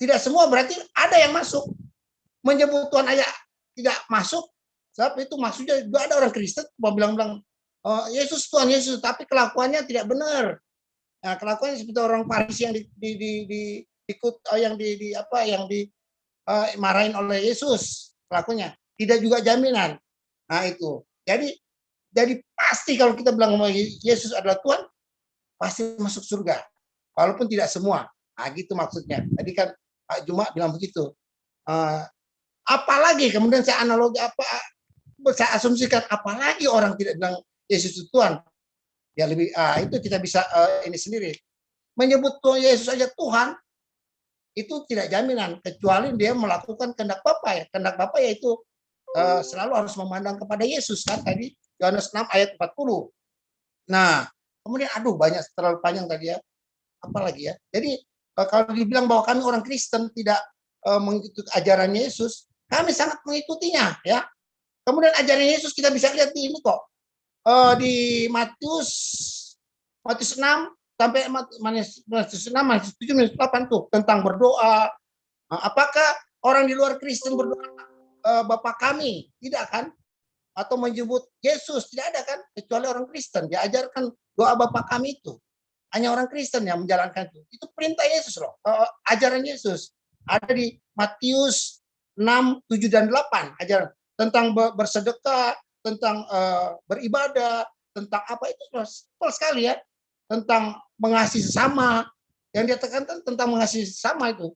Tidak semua berarti ada yang masuk. Menyebut Tuhan aja tidak masuk, sebab itu maksudnya juga ada orang Kristen bilang-bilang Yesus Tuhan Yesus, tapi kelakuannya tidak benar. Nah, kelakuannya seperti orang Farisi yang marahin oleh Yesus, kelakuannya tidak juga jaminan. Nah itu, jadi pasti kalau kita bilang Yesus adalah Tuhan, pasti masuk surga, walaupun tidak semua. Nah gitu maksudnya. Tadi kan Pak Juma bilang begitu. Apalagi kemudian saya saya asumsikan apalagi orang tidak bilang Yesus itu Tuhan. Ya lebih itu kita bisa ini sendiri. Menyebut Tuhan Yesus saja Tuhan itu tidak jaminan kecuali dia melakukan kehendak Bapa ya. Kehendak Bapa yaitu selalu harus memandang kepada Yesus kan tadi Yohanes 6 ayat 40. Nah, kemudian banyak terlalu panjang tadi ya. Apalagi ya. Jadi kalau dibilang bahwa kami orang Kristen tidak mengikuti ajaran Yesus, kami sangat mengikutinya ya. Kemudian ajaran Yesus kita bisa lihat di ini kok. Di Matius 6 sampai Matius 6 Matius 7 Matius 8 tuh tentang berdoa. Apakah orang di luar Kristen berdoa Bapa kami? Tidak kan? Atau menyebut Yesus? Tidak ada kan? Kecuali orang Kristen diajarkan doa Bapa kami itu. Hanya orang Kristen yang menjalankan itu. Itu perintah Yesus loh. Ajaran Yesus. Ada di Matius 6, 7, dan 8. Ajaran tentang bersedekah, tentang beribadah, tentang apa itu simpel sekali ya. Tentang mengasihi sesama. Yang dikatakan tentang mengasihi sesama itu.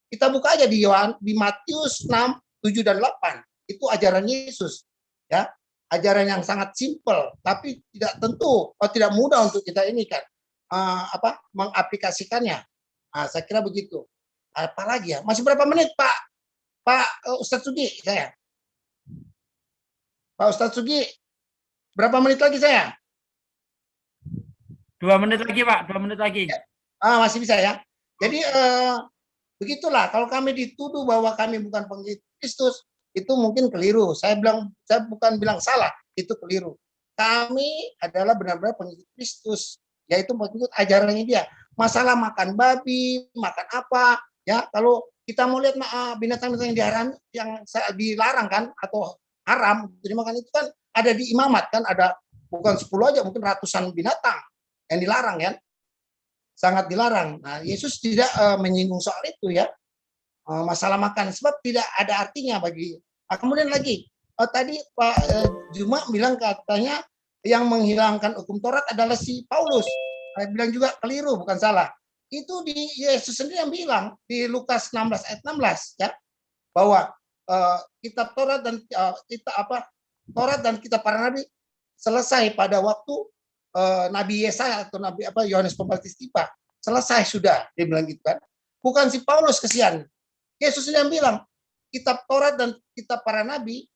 Kita buka aja di Matius 6, 7, dan 8. Itu ajaran Yesus. Ya, ajaran yang sangat simpel, tapi tidak mudah untuk kita ini kan. Mengaplikasikannya. Saya kira begitu. Apalagi ya? Masih berapa menit, Pak Ustadz Sugi saya? Pak Ustadz Sugi, berapa menit lagi saya? 2 menit lagi, Pak. 2 menit lagi. Masih bisa ya. Jadi begitulah. Kalau kami dituduh bahwa kami bukan pengikut Kristus, itu mungkin keliru. Saya bukan bilang salah, itu keliru. Kami adalah benar-benar pengikut Kristus, yaitu mengikut ajarannya dia. Masalah makan babi, makan apa, ya kalau kita mau lihat binatang-binatang yang dilarang kan atau haram dimakan itu kan ada di imamat kan, ada bukan 10 aja, mungkin ratusan binatang yang dilarang kan, sangat dilarang. Nah, Yesus tidak menyinggung soal itu ya, masalah makan, sebab tidak ada artinya bagi. Kemudian lagi tadi Pak Juma bilang katanya yang menghilangkan hukum Taurat adalah si Paulus. Saya bilang juga keliru, bukan salah. Itu di Yesus sendiri yang bilang di Lukas 16 ayat 16 ya, bahwa kitab Taurat dan Taurat dan kitab para nabi selesai pada waktu Nabi Yesaya atau Nabi Yohanes Pembaptis tiba. Selesai sudah, dia bilang gitu kan. Bukan si Paulus kesian. Yesus yang bilang kitab Taurat dan kitab para nabi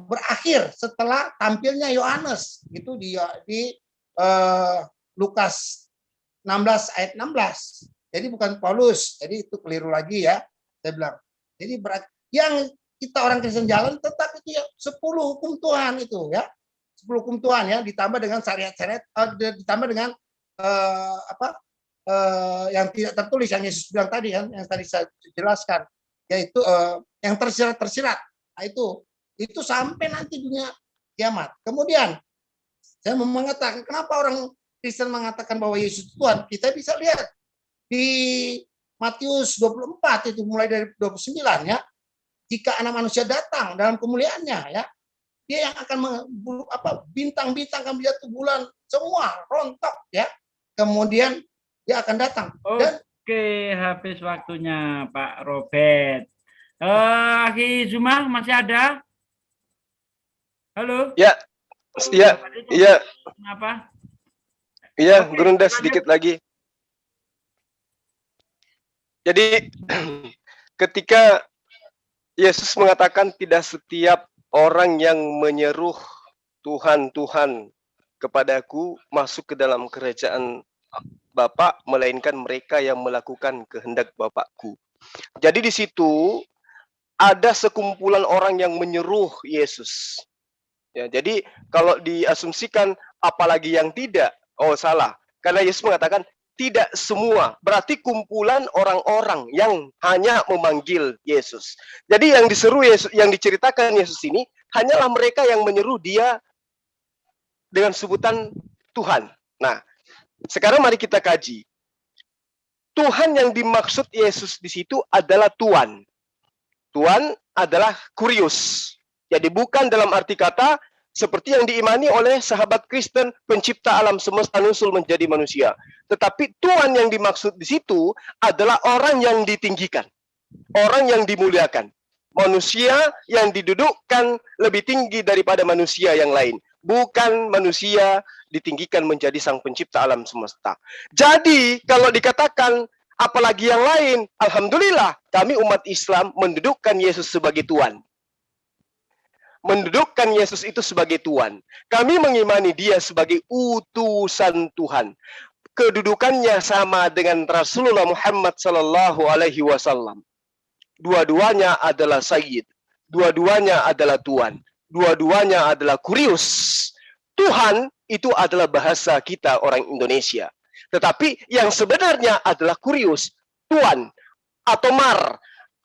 berakhir setelah tampilnya Yohanes gitu di Lukas 16 ayat 16. Jadi bukan Paulus. Jadi itu keliru lagi ya. Saya bilang. Jadi yang kita orang Kristen jalan tetap itu ya 10 hukum Tuhan itu ya. 10 hukum Tuhan ya, ditambah dengan syariat-syariat, ditambah dengan yang tidak tertulis yang Yesus bilang tadi kan, yang tadi saya jelaskan, yaitu yang tersirat. Nah, itu sampai nanti dunia kiamat. Kemudian saya mau mengatakan kenapa orang Kristen mengatakan bahwa Yesus Tuhan. Kita bisa lihat di Matius 24 itu mulai dari 29 ya. Jika anak manusia datang dalam kemuliaannya ya, dia yang akan bintang-bintang akan jatuh, bulan semua rontok ya. Kemudian dia akan datang. Oke, habis waktunya Pak Robert. Aki Zuma masih ada? Halo? Ya. Iya. Kenapa? Iya, Gurunda sedikit lagi. Jadi ketika Yesus mengatakan tidak setiap orang yang menyeru Tuhan, Tuhan kepadaku masuk ke dalam kerajaan Bapa, melainkan mereka yang melakukan kehendak Bapakku. Jadi di situ ada sekumpulan orang yang menyeru Yesus. Ya, jadi kalau diasumsikan apalagi yang tidak, salah. Karena Yesus mengatakan tidak semua. Berarti kumpulan orang-orang yang hanya memanggil Yesus. Jadi yang diseru Yesus, yang diceritakan Yesus ini hanyalah mereka yang menyeru dia dengan sebutan Tuhan. Nah, sekarang mari kita kaji. Tuhan yang dimaksud Yesus di situ adalah Tuan. Tuan adalah kurios. Jadi bukan dalam arti kata seperti yang diimani oleh sahabat Kristen, pencipta alam semesta nusul menjadi manusia. Tetapi Tuhan yang dimaksud di situ adalah orang yang ditinggikan, orang yang dimuliakan, manusia yang didudukkan lebih tinggi daripada manusia yang lain. Bukan manusia ditinggikan menjadi sang pencipta alam semesta. Jadi kalau dikatakan apalagi yang lain, alhamdulillah kami umat Islam mendudukkan Yesus sebagai Tuhan. Mendudukkan Yesus itu sebagai Tuhan. Kami mengimani dia sebagai utusan Tuhan. Kedudukannya sama dengan Rasulullah Muhammad sallallahu alaihi wasallam. Dua-duanya adalah Sayyid. Dua-duanya adalah Tuhan. Dua-duanya adalah kurios. Tuhan itu adalah bahasa kita orang Indonesia. Tetapi yang sebenarnya adalah kurios, Tuhan, atau Mar,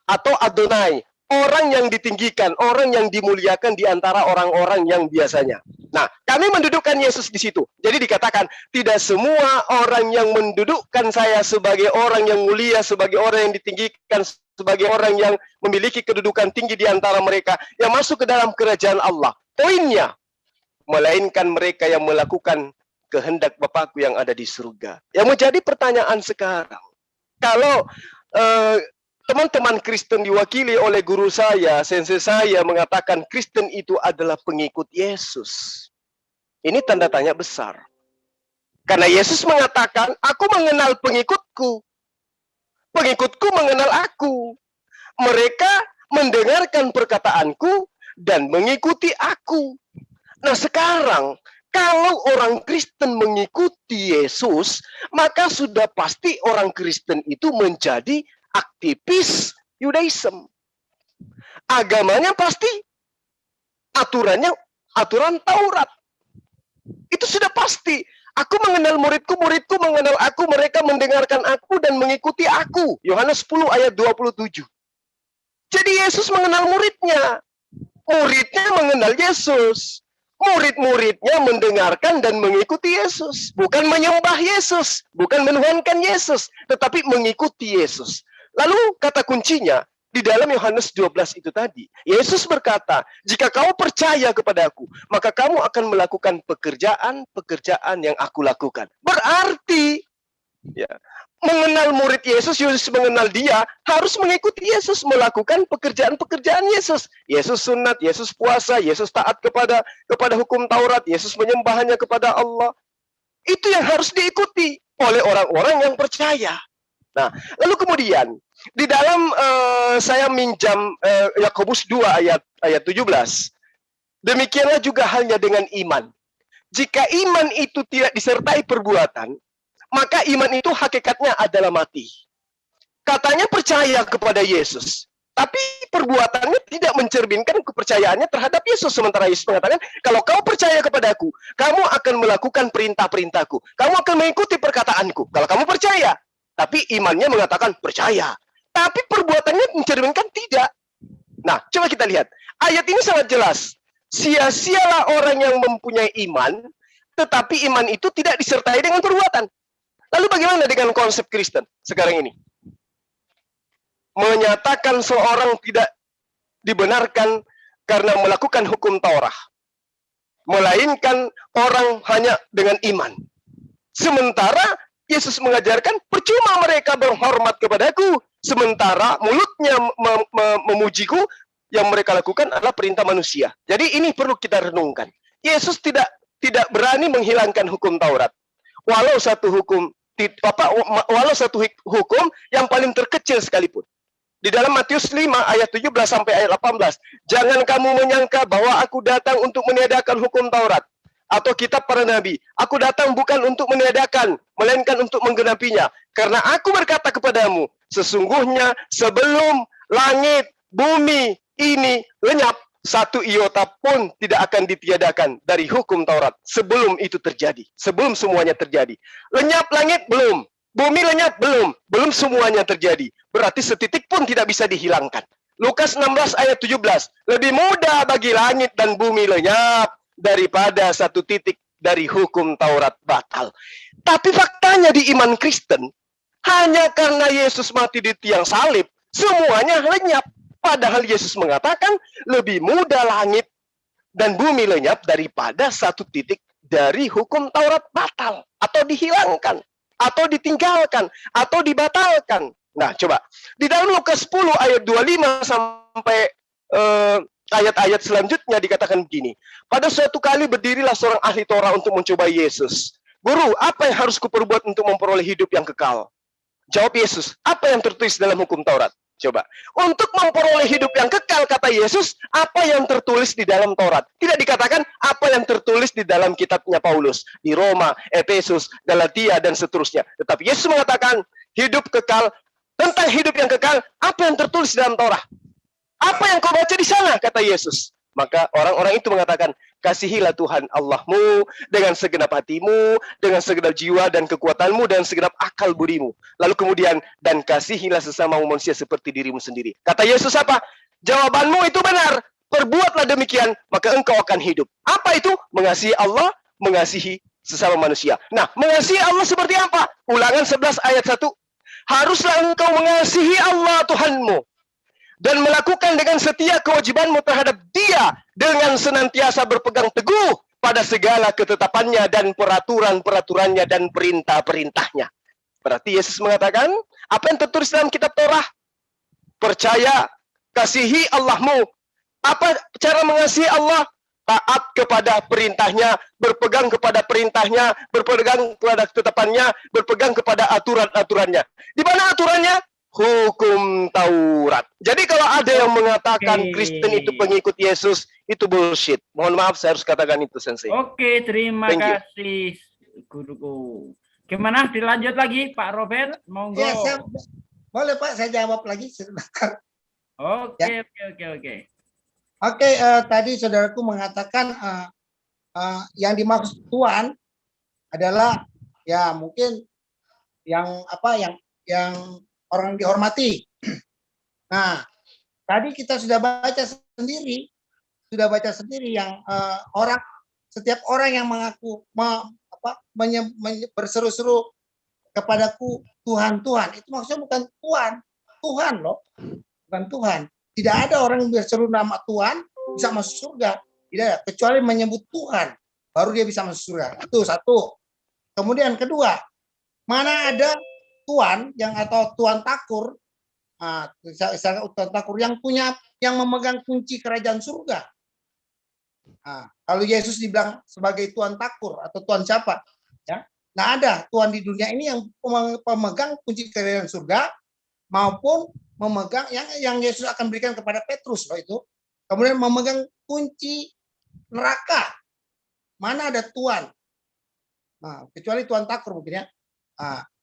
atau Adonai. Orang yang ditinggikan, orang yang dimuliakan di antara orang-orang yang biasanya. Nah, kami mendudukkan Yesus di situ. Jadi dikatakan, tidak semua orang yang mendudukkan saya sebagai orang yang mulia, sebagai orang yang ditinggikan, sebagai orang yang memiliki kedudukan tinggi di antara mereka, yang masuk ke dalam kerajaan Allah. Poinnya, melainkan mereka yang melakukan kehendak Bapakku yang ada di surga. Yang menjadi pertanyaan sekarang, kalau teman-teman Kristen diwakili oleh guru saya, sensei saya mengatakan Kristen itu adalah pengikut Yesus. Ini tanda tanya besar. Karena Yesus mengatakan, aku mengenal pengikutku. Pengikutku mengenal aku. Mereka mendengarkan perkataanku dan mengikuti aku. Nah sekarang, kalau orang Kristen mengikuti Yesus, maka sudah pasti orang Kristen itu menjadi aktivis Yudaism. Agamanya pasti aturannya aturan Taurat. Itu sudah pasti. Aku mengenal muridku, muridku mengenal aku, mereka mendengarkan aku dan mengikuti aku. Yohanes 10 ayat 27. Jadi Yesus mengenal muridnya. Muridnya mengenal Yesus. Murid-muridnya mendengarkan dan mengikuti Yesus. Bukan menyembah Yesus, bukan menuhankan Yesus, tetapi mengikuti Yesus. Lalu kata kuncinya, di dalam Yohanes 12 itu tadi, Yesus berkata, jika kau percaya kepadaku, maka kamu akan melakukan pekerjaan-pekerjaan yang aku lakukan. Berarti, ya, mengenal murid Yesus, Yesus mengenal dia, harus mengikuti Yesus, melakukan pekerjaan-pekerjaan Yesus. Yesus sunat, Yesus puasa, Yesus taat kepada hukum Taurat, Yesus menyembahnya kepada Allah. Itu yang harus diikuti oleh orang-orang yang percaya. Nah, lalu kemudian di dalam saya minjam Yakobus 2 ayat 17. Demikianlah juga halnya dengan iman. Jika iman itu tidak disertai perbuatan, maka iman itu hakikatnya adalah mati. Katanya percaya kepada Yesus, tapi perbuatannya tidak mencerminkan kepercayaannya terhadap Yesus. Sementara Yesus mengatakan, kalau kau percaya kepadaku, kamu akan melakukan perintah-perintahku. Kamu akan mengikuti perkataanku. Kalau kamu percaya, tapi imannya mengatakan percaya. Tapi perbuatannya mencerminkan tidak. Nah, coba kita lihat. Ayat ini sangat jelas. Sia-sialah orang yang mempunyai iman, tetapi iman itu tidak disertai dengan perbuatan. Lalu bagaimana dengan konsep Kristen sekarang ini? Menyatakan seorang tidak dibenarkan karena melakukan hukum Taurat. Melainkan orang hanya dengan iman. Sementara Yesus mengajarkan, percuma mereka berhormat kepadaku, sementara mulutnya memujiku, yang mereka lakukan adalah perintah manusia. Jadi ini perlu kita renungkan. Yesus tidak berani menghilangkan hukum Taurat. Walau satu hukum yang paling terkecil sekalipun. Di dalam Matius 5 ayat 17 sampai ayat 18, jangan kamu menyangka bahwa aku datang untuk meniadakan hukum Taurat atau kitab para nabi. Aku datang bukan untuk meniadakan, melainkan untuk menggenapinya. Karena aku berkata kepadamu, sesungguhnya sebelum langit, bumi ini lenyap, satu iota pun tidak akan ditiadakan dari hukum Taurat. Sebelum itu terjadi, sebelum semuanya terjadi. Lenyap langit belum, Bumi lenyap? Belum semuanya terjadi. Berarti setitik pun tidak bisa dihilangkan. Lukas 16 ayat 17. Lebih mudah bagi langit dan bumi lenyap daripada satu titik dari hukum Taurat batal. Tapi faktanya di iman Kristen, hanya karena Yesus mati di tiang salib, semuanya lenyap. Padahal Yesus mengatakan lebih mudah langit dan bumi lenyap daripada satu titik dari hukum Taurat batal atau dihilangkan atau ditinggalkan atau dibatalkan. Nah, coba di dalam Lukas 10 ayat 25 sampai ayat-ayat selanjutnya dikatakan begini. Pada suatu kali berdirilah seorang ahli Torah untuk mencobai Yesus. Guru, apa yang harus kuperbuat untuk memperoleh hidup yang kekal? Jawab Yesus, apa yang tertulis dalam hukum Taurat? Coba, untuk memperoleh hidup yang kekal, kata Yesus, apa yang tertulis di dalam Taurat? Tidak dikatakan apa yang tertulis di dalam kitabnya Paulus, di Roma, Efesus, Galatia, dan seterusnya. Tetapi Yesus mengatakan, hidup kekal, tentang hidup yang kekal, apa yang tertulis di dalam Taurat? Apa yang kau baca di sana, kata Yesus. Maka orang-orang itu mengatakan, kasihilah Tuhan Allahmu dengan segenap hatimu, dengan segenap jiwa dan kekuatanmu, dan segenap akal budimu. Lalu kemudian, dan kasihilah sesamamu manusia seperti dirimu sendiri. Kata Yesus apa? Jawabanmu itu benar. Perbuatlah demikian, maka engkau akan hidup. Apa itu? Mengasihi Allah, mengasihi sesama manusia. Nah, mengasihi Allah seperti apa? Ulangan 11 ayat 1. Haruslah engkau mengasihi Allah Tuhanmu dan melakukan dengan setia kewajibanmu terhadap Dia dengan senantiasa berpegang teguh pada segala ketetapannya dan peraturan-peraturannya dan perintah-perintahnya. Berarti Yesus mengatakan, apa yang tertulis dalam kitab Torah? Percaya, kasihi Allahmu. Apa cara mengasihi Allah? Taat kepada perintahnya, berpegang kepada perintahnya, berpegang kepada ketetapannya, berpegang kepada aturan-aturannya. Di mana aturannya? Hukum Taurat. Jadi kalau ada yang mengatakan Kristen itu pengikut Yesus, itu bullshit. Mohon maaf saya harus katakan itu, Sensei. Oke, terima Thank you. kasih guruku. Gimana dilanjut lagi Pak Robert? Monggo. Ya, boleh Pak, saya jawab lagi sebentar. Oke. Oke, tadi saudaraku mengatakan yang dimaksud Tuhan adalah ya mungkin yang orang dihormati. Nah, tadi kita sudah baca sendiri yang setiap orang yang mengaku berseru-seru kepadaku Tuhan, itu maksudnya bukan Tuhan loh, bukan Tuhan. Tidak ada orang yang berseru nama Tuhan bisa masuk surga, tidak ada, kecuali menyebut Tuhan, baru dia bisa masuk surga. Itu satu. Kemudian kedua, mana ada Tuhan atau Tuhan Takur, Tuhan Takur yang memegang kunci kerajaan surga. Kalau Yesus dibilang sebagai Tuhan Takur atau Tuhan siapa, ya, nggak ada Tuhan di dunia ini yang pemegang kunci kerajaan surga maupun memegang yang Yesus akan berikan kepada Petrus loh itu. Kemudian memegang kunci neraka. Mana ada Tuhan? Nah, kecuali Tuhan Takur mungkin ya.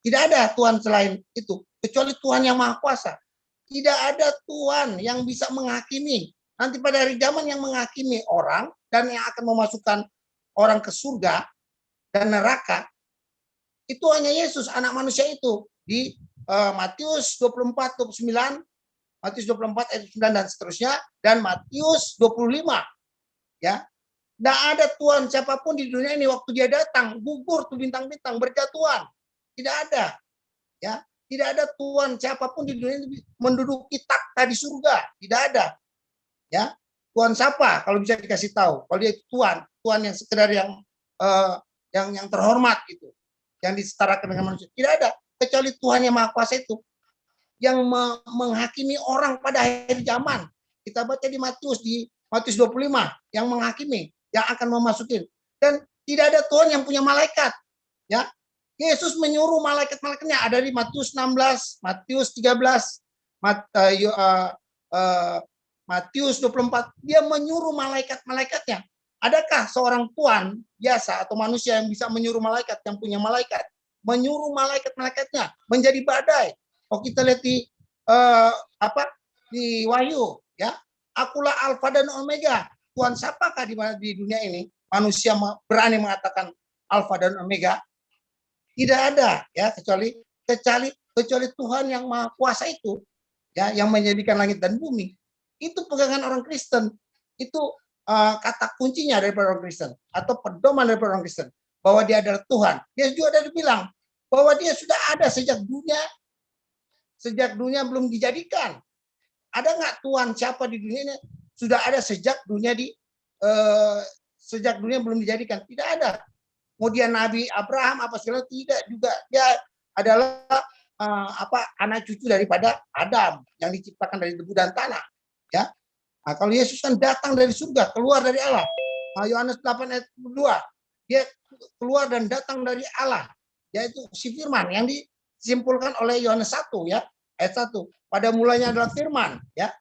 Tidak ada Tuhan selain itu, kecuali Tuhan yang Maha Kuasa. Tidak ada Tuhan yang bisa menghakimi. Nanti pada hari zaman yang menghakimi orang dan yang akan memasukkan orang ke surga dan neraka, itu hanya Yesus, anak manusia itu. Di Matius 24, 29, Matius 24 ayat 9 dan seterusnya, dan Matius 25. Ya, tidak ada Tuhan siapapun di dunia ini waktu dia datang, gugur tuh bintang-bintang, berjatuhan. Tidak ada, ya, tidak ada Tuhan siapapun di dunia ini menduduki takhta di surga, tidak ada, ya. Tuhan siapa? Kalau bisa dikasih tahu. Kalau dia itu Tuhan yang sekedar yang terhormat itu, yang disetarakan dengan manusia, tidak ada, kecuali Tuhan yang Maha Kuasa itu, yang menghakimi orang pada akhir zaman. Kita baca di Matius 25 yang menghakimi, yang akan memasukin, dan tidak ada Tuhan yang punya malaikat, ya. Yesus menyuruh malaikat-malaikatnya, ada di Matius 16, Matius 13, Matius 24, dia menyuruh malaikat-malaikatnya. Adakah seorang Tuhan biasa atau manusia yang bisa menyuruh malaikat, yang punya malaikat, menyuruh malaikat-malaikatnya menjadi badai? Oh, kita lihat di Wahyu, ya. Akulah Alfa dan Omega. Tuhan siapakah di dunia ini? Manusia berani mengatakan Alfa dan Omega? Tidak ada, ya, kecuali kecuali Tuhan yang Maha Kuasa itu, ya, yang menjadikan langit dan bumi. Itu pegangan orang Kristen. Itu kata kuncinya daripada orang Kristen, atau pedoman daripada orang Kristen, bahwa dia adalah Tuhan. Dia juga ada dibilang bahwa dia sudah ada sejak dunia belum dijadikan. Ada nggak Tuhan siapa di dunia ini sudah ada sejak dunia belum dijadikan? Tidak ada. Kemudian Nabi Abraham apa segala tidak juga. Dia adalah anak cucu daripada Adam yang diciptakan dari debu dan tanah. Ya. Nah, kalau Yesus kan datang dari surga, keluar dari Allah. Yohanes 8 ayat 2. Dia keluar dan datang dari Allah, yaitu si firman yang disimpulkan oleh Yohanes 1 ya, ayat 1. Pada mulanya adalah firman, ya.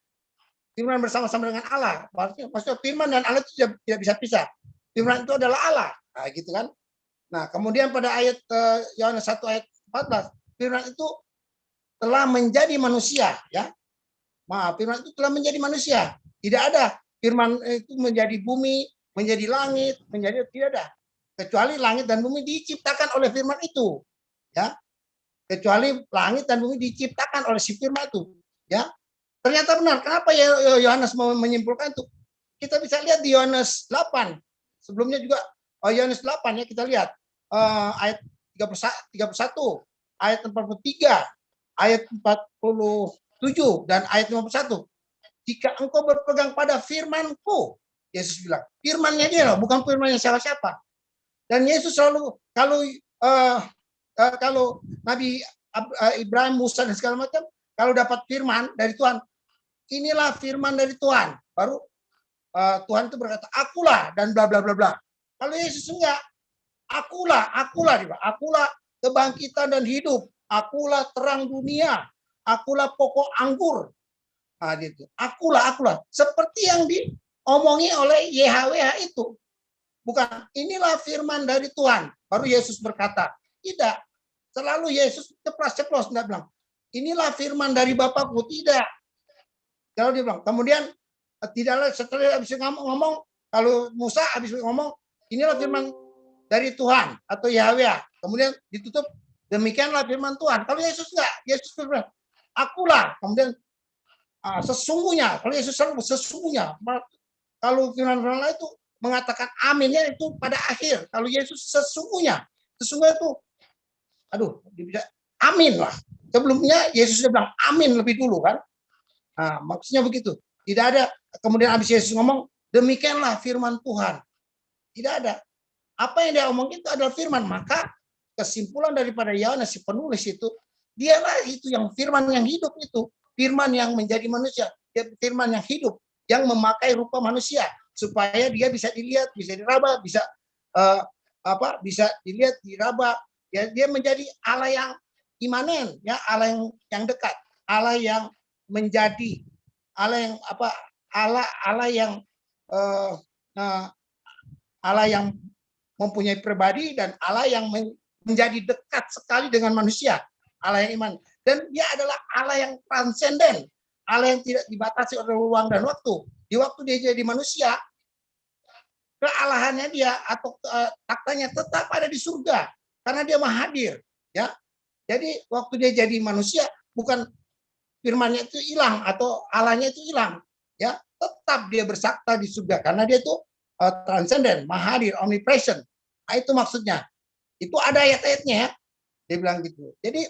Firman bersama-sama dengan Allah. Maksudnya firman dan Allah itu tidak bisa pisah. Firman itu adalah Allah. Nah, gitu kan. Nah, kemudian pada ayat Yohanes 1 ayat 14, firman itu telah menjadi manusia, ya. Firman itu telah menjadi manusia. Tidak ada firman itu menjadi bumi, menjadi langit, tidak ada. Kecuali langit dan bumi diciptakan oleh firman itu, ya. Kecuali langit dan bumi diciptakan oleh si firman itu, ya. Ternyata benar. Kenapa ya Yohanes menyimpulkan itu? Kita bisa lihat di Yohanes 8. Sebelumnya juga Yohanes 8 ya, kita lihat ayat 31, ayat 43, ayat 47 dan ayat 51. Jika engkau berpegang pada firman-Ku, Yesus bilang, firman-Nya dia loh, bukan firman-nya siapa-siapa. Dan Yesus selalu kalau Nabi Ibrahim, Musa dan segala macam, kalau dapat firman dari Tuhan, inilah firman dari Tuhan. Baru Tuhan itu berkata, akulah dan bla bla bla bla. Kalau Yesus enggak, akulah kebangkitan dan hidup, akulah terang dunia, akulah pokok anggur. Nah, gitu. Akulah. Seperti yang diomongi oleh YHWH itu. Bukan, inilah firman dari Tuhan. Baru Yesus berkata, tidak. Selalu Yesus ceplos-ceplos, tidak bilang, inilah firman dari Bapakku. Tidak. Kalau dia bilang, kemudian tidaklah setelah habis ngomong, kalau Musa habis ngomong, inilah firman dari Tuhan atau Yahweh. Kemudian ditutup, demikianlah firman Tuhan. Kalau Yesus enggak, Yesus bilang, akulah. Kemudian sesungguhnya, kalau Yesus selalu sesungguhnya. Kalau firman Allah itu mengatakan aminnya itu pada akhir. Kalau Yesus sesungguhnya itu, bisa amin lah. Sebelumnya Yesus sudah bilang amin lebih dulu kan. Nah, maksudnya begitu. Tidak ada kemudian habis Yesus ngomong, demikianlah firman Tuhan. Tidak ada. Apa yang dia omong itu adalah firman. Maka kesimpulan daripada Yohanes si penulis itu, dialah itu yang firman yang hidup itu. Firman yang menjadi manusia, firman yang hidup, yang memakai rupa manusia, supaya dia bisa dilihat, bisa diraba, bisa bisa dilihat, diraba. Ya, dia menjadi Allah yang imanen, ya, Allah yang dekat, Allah yang menjadi, Allah yang Allah yang mempunyai pribadi dan Allah yang menjadi dekat sekali dengan manusia, Allah yang iman. Dan dia adalah Allah yang transenden, Allah yang tidak dibatasi oleh ruang dan waktu. Di waktu dia jadi manusia, kealahannya dia atau taktanya tetap ada di surga karena dia maha hadir, ya. Jadi waktu dia jadi manusia, bukan firman-Nya itu hilang atau Allahnya itu hilang, ya. Tetap dia bersakta di surga karena dia itu transenden, maha hadir, omnipresent. Nah, itu maksudnya. Itu ada ayat-ayatnya, ya. Dia bilang gitu. Jadi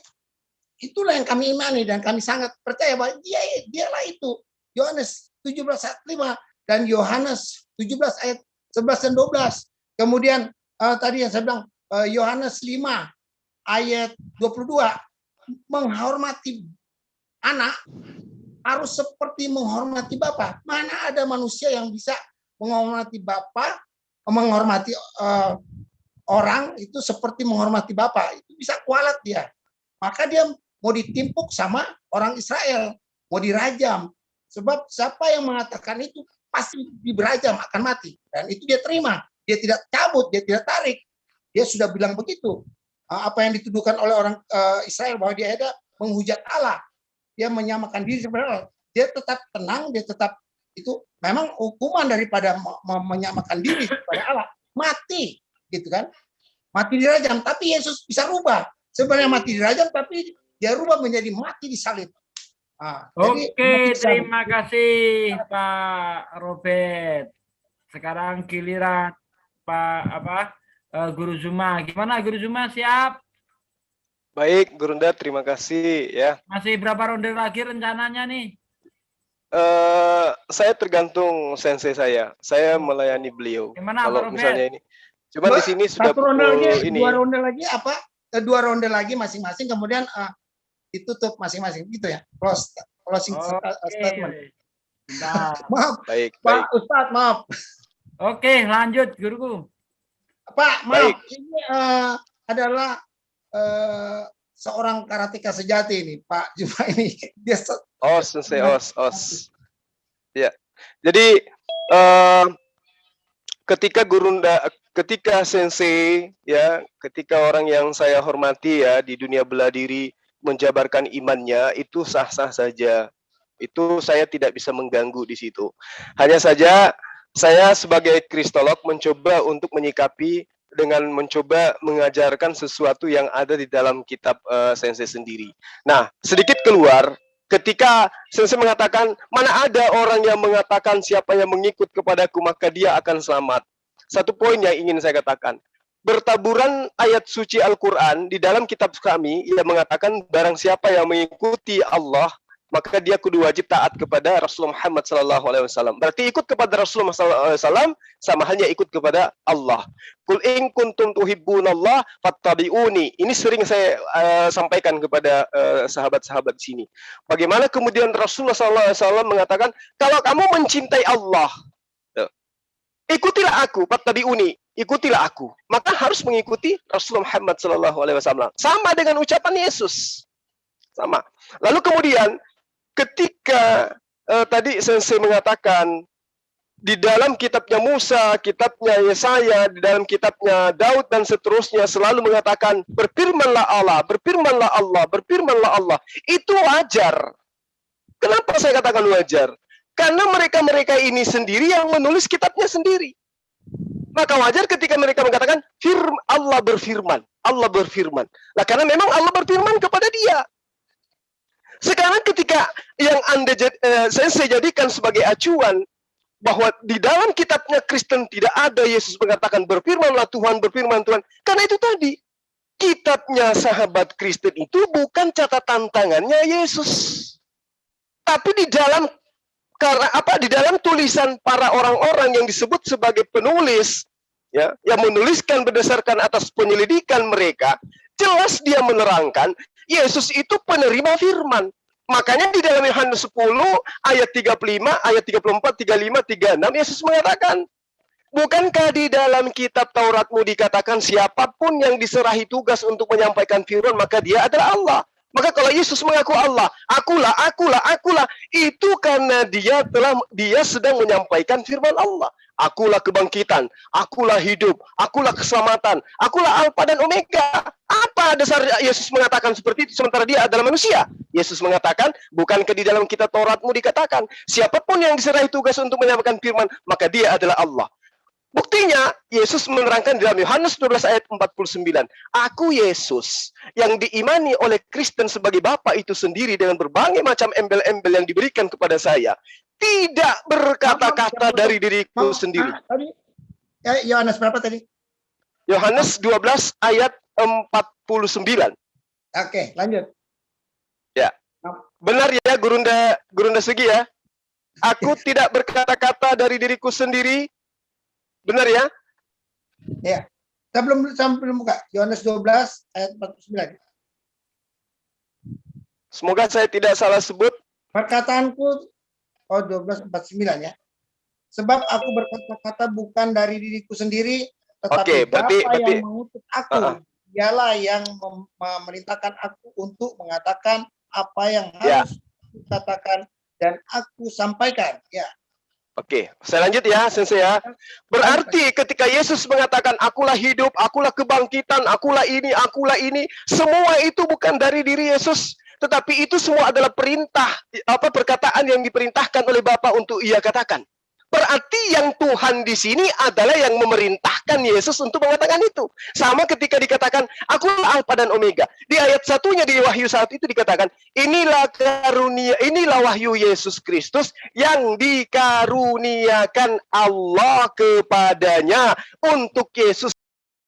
itulah yang kami imani dan kami sangat percaya bahwa dialah itu. Yohanes 17 ayat 5 dan Yohanes 17 ayat 11 dan 12. Kemudian tadi yang saya bilang Yohanes 5 ayat 22, menghormati anak harus seperti menghormati Bapa. Mana ada manusia yang bisa menghormati Bapa, menghormati orang itu seperti menghormati Bapa. Itu bisa kualat dia. Maka dia mau ditimpuk sama orang Israel, mau dirajam. Sebab siapa yang mengatakan itu pasti diberajam, akan mati. Dan itu dia terima. Dia tidak cabut, dia tidak tarik. Dia sudah bilang begitu. Apa yang dituduhkan oleh orang Israel bahwa dia ada menghujat Allah. Dia menyamakan diri sebenarnya. Dia tetap tenang, dia tetap itu memang hukuman daripada menyamakan diri kepada Allah. Mati, gitu kan? Mati dirajam. Tapi Yesus bisa rubah. Sebenarnya mati di ranjang, tapi dia rubah menjadi mati di salib. Jadi Oke, mati di salib. terima kasih Pak Robert. Sekarang giliran Pak Guru Zuma. Gimana Guru Zuma, siap? Baik, Gurunda, terima kasih ya. Masih berapa ronde lagi rencananya nih? Saya tergantung sensei saya. Saya melayani beliau. Gimana, Kalau Pak Robert? misalnya ini, cuma di sini sudah Satu ronde lagi, pukul ini. dua ronde lagi masing-masing, kemudian ditutup masing-masing gitu ya. Closing statement. Nah, Maaf, Baik, Pak baik. Ustadz, maaf. oke, lanjut guruku. Pak, Baik. maaf. Ini adalah seorang karateka sejati ini, Pak Juma ini. Dia Sensei Os. Ya. Jadi ketika sensei ya, ketika orang yang saya hormati ya di dunia bela diri menjabarkan imannya, itu sah-sah saja. Itu saya tidak bisa mengganggu di situ. Hanya saja saya sebagai kristolog mencoba untuk menyikapi dengan mencoba mengajarkan sesuatu yang ada di dalam kitab sensei sendiri. Nah, sedikit keluar ketika sensei mengatakan, mana ada orang yang mengatakan siapa yang mengikut kepadaku maka dia akan selamat. Satu poin yang ingin saya katakan. Bertaburan ayat suci Al-Quran di dalam kitab kami yang mengatakan barang siapa yang mengikuti Allah maka dia kudu wajib taat kepada Rasulullah Muhammad SAW. Berarti ikut kepada Rasulullah SAW sama halnya ikut kepada Allah. Qul in kuntum tuhibbunallah fattabi'uni. Ini sering saya sampaikan kepada sahabat-sahabat di sini. Bagaimana kemudian Rasulullah SAW mengatakan, kalau kamu mencintai Allah, ikutilah aku, fattabi'uni. Ikutilah aku. Maka harus mengikuti Rasulullah Muhammad SAW. Sama dengan ucapan Yesus. Sama. Lalu kemudian ketika tadi sensei mengatakan di dalam kitabnya Musa, kitabnya Yesaya, di dalam kitabnya Daud dan seterusnya selalu mengatakan berfirmanlah Allah, berfirmanlah Allah, berfirmanlah Allah. Itu wajar. Kenapa saya katakan wajar? Karena mereka-mereka ini sendiri yang menulis kitabnya sendiri. Maka wajar ketika mereka mengatakan Allah berfirman, Allah berfirman. Nah, karena memang Allah berfirman kepada dia. Sekarang ketika yang saya jadikan sebagai acuan bahwa di dalam kitabnya Kristen tidak ada Yesus mengatakan berfirmanlah Tuhan, berfirman Tuhan. Karena itu tadi, kitabnya sahabat Kristen itu bukan catatan tangannya Yesus. Tapi di dalam tulisan para orang-orang yang disebut sebagai penulis, ya, yang menuliskan berdasarkan atas penyelidikan mereka, jelas dia menerangkan Yesus itu penerima firman. Makanya di dalam Yohanes 10 ayat 35, ayat 34, 35, 36 Yesus mengatakan, bukankah di dalam kitab Tauratmu dikatakan siapapun yang diserahi tugas untuk menyampaikan firman maka dia adalah Allah. Maka kalau Yesus mengaku Allah, akulah, itu karena dia sedang menyampaikan firman Allah. Akulah kebangkitan, akulah hidup, akulah keselamatan, akulah Alfa dan Omega. Apa dasar Yesus mengatakan seperti itu sementara dia adalah manusia? Yesus mengatakan, bukankah di dalam kitab Tauratmu dikatakan, siapapun yang diserahi tugas untuk menyampaikan firman, maka dia adalah Allah. Buktinya, Yesus menerangkan di dalam Yohanes 12 ayat 49, aku Yesus yang diimani oleh Kristen sebagai Bapa itu sendiri dengan berbagai macam embel-embel yang diberikan kepada saya, tidak berkata-kata dari diriku sendiri. Tadi Yohanes berapa tadi? Yohanes 12 ayat 49. Oke, lanjut. Ya. Benar ya Gurunda Segi ya? Aku tidak berkata-kata dari diriku sendiri. Benar ya? Ya. Saya belum buka. Yohanes 12 ayat 49. Semoga saya tidak salah sebut. Perkataanku 12:49 ya. Sebab aku berkata-kata bukan dari diriku sendiri, tetapi Bapa yang mengutus aku. Dialah yang memerintahkan aku untuk mengatakan apa yang harus dikatakan dan aku sampaikan. Ya. Oke, saya lanjut ya, Sensei ya. Berarti ketika Yesus mengatakan akulah hidup, akulah kebangkitan, akulah ini, semua itu bukan dari diri Yesus, tetapi itu semua adalah perintah, perkataan yang diperintahkan oleh Bapa untuk ia katakan. Berarti yang Tuhan di sini adalah yang memerintahkan Yesus untuk mengatakan itu. Sama ketika dikatakan, akulah Alfa dan Omega. Di ayat satunya di Wahyu 1 itu dikatakan, inilah karunia, inilah wahyu Yesus Kristus yang dikaruniakan Allah kepadanya untuk Yesus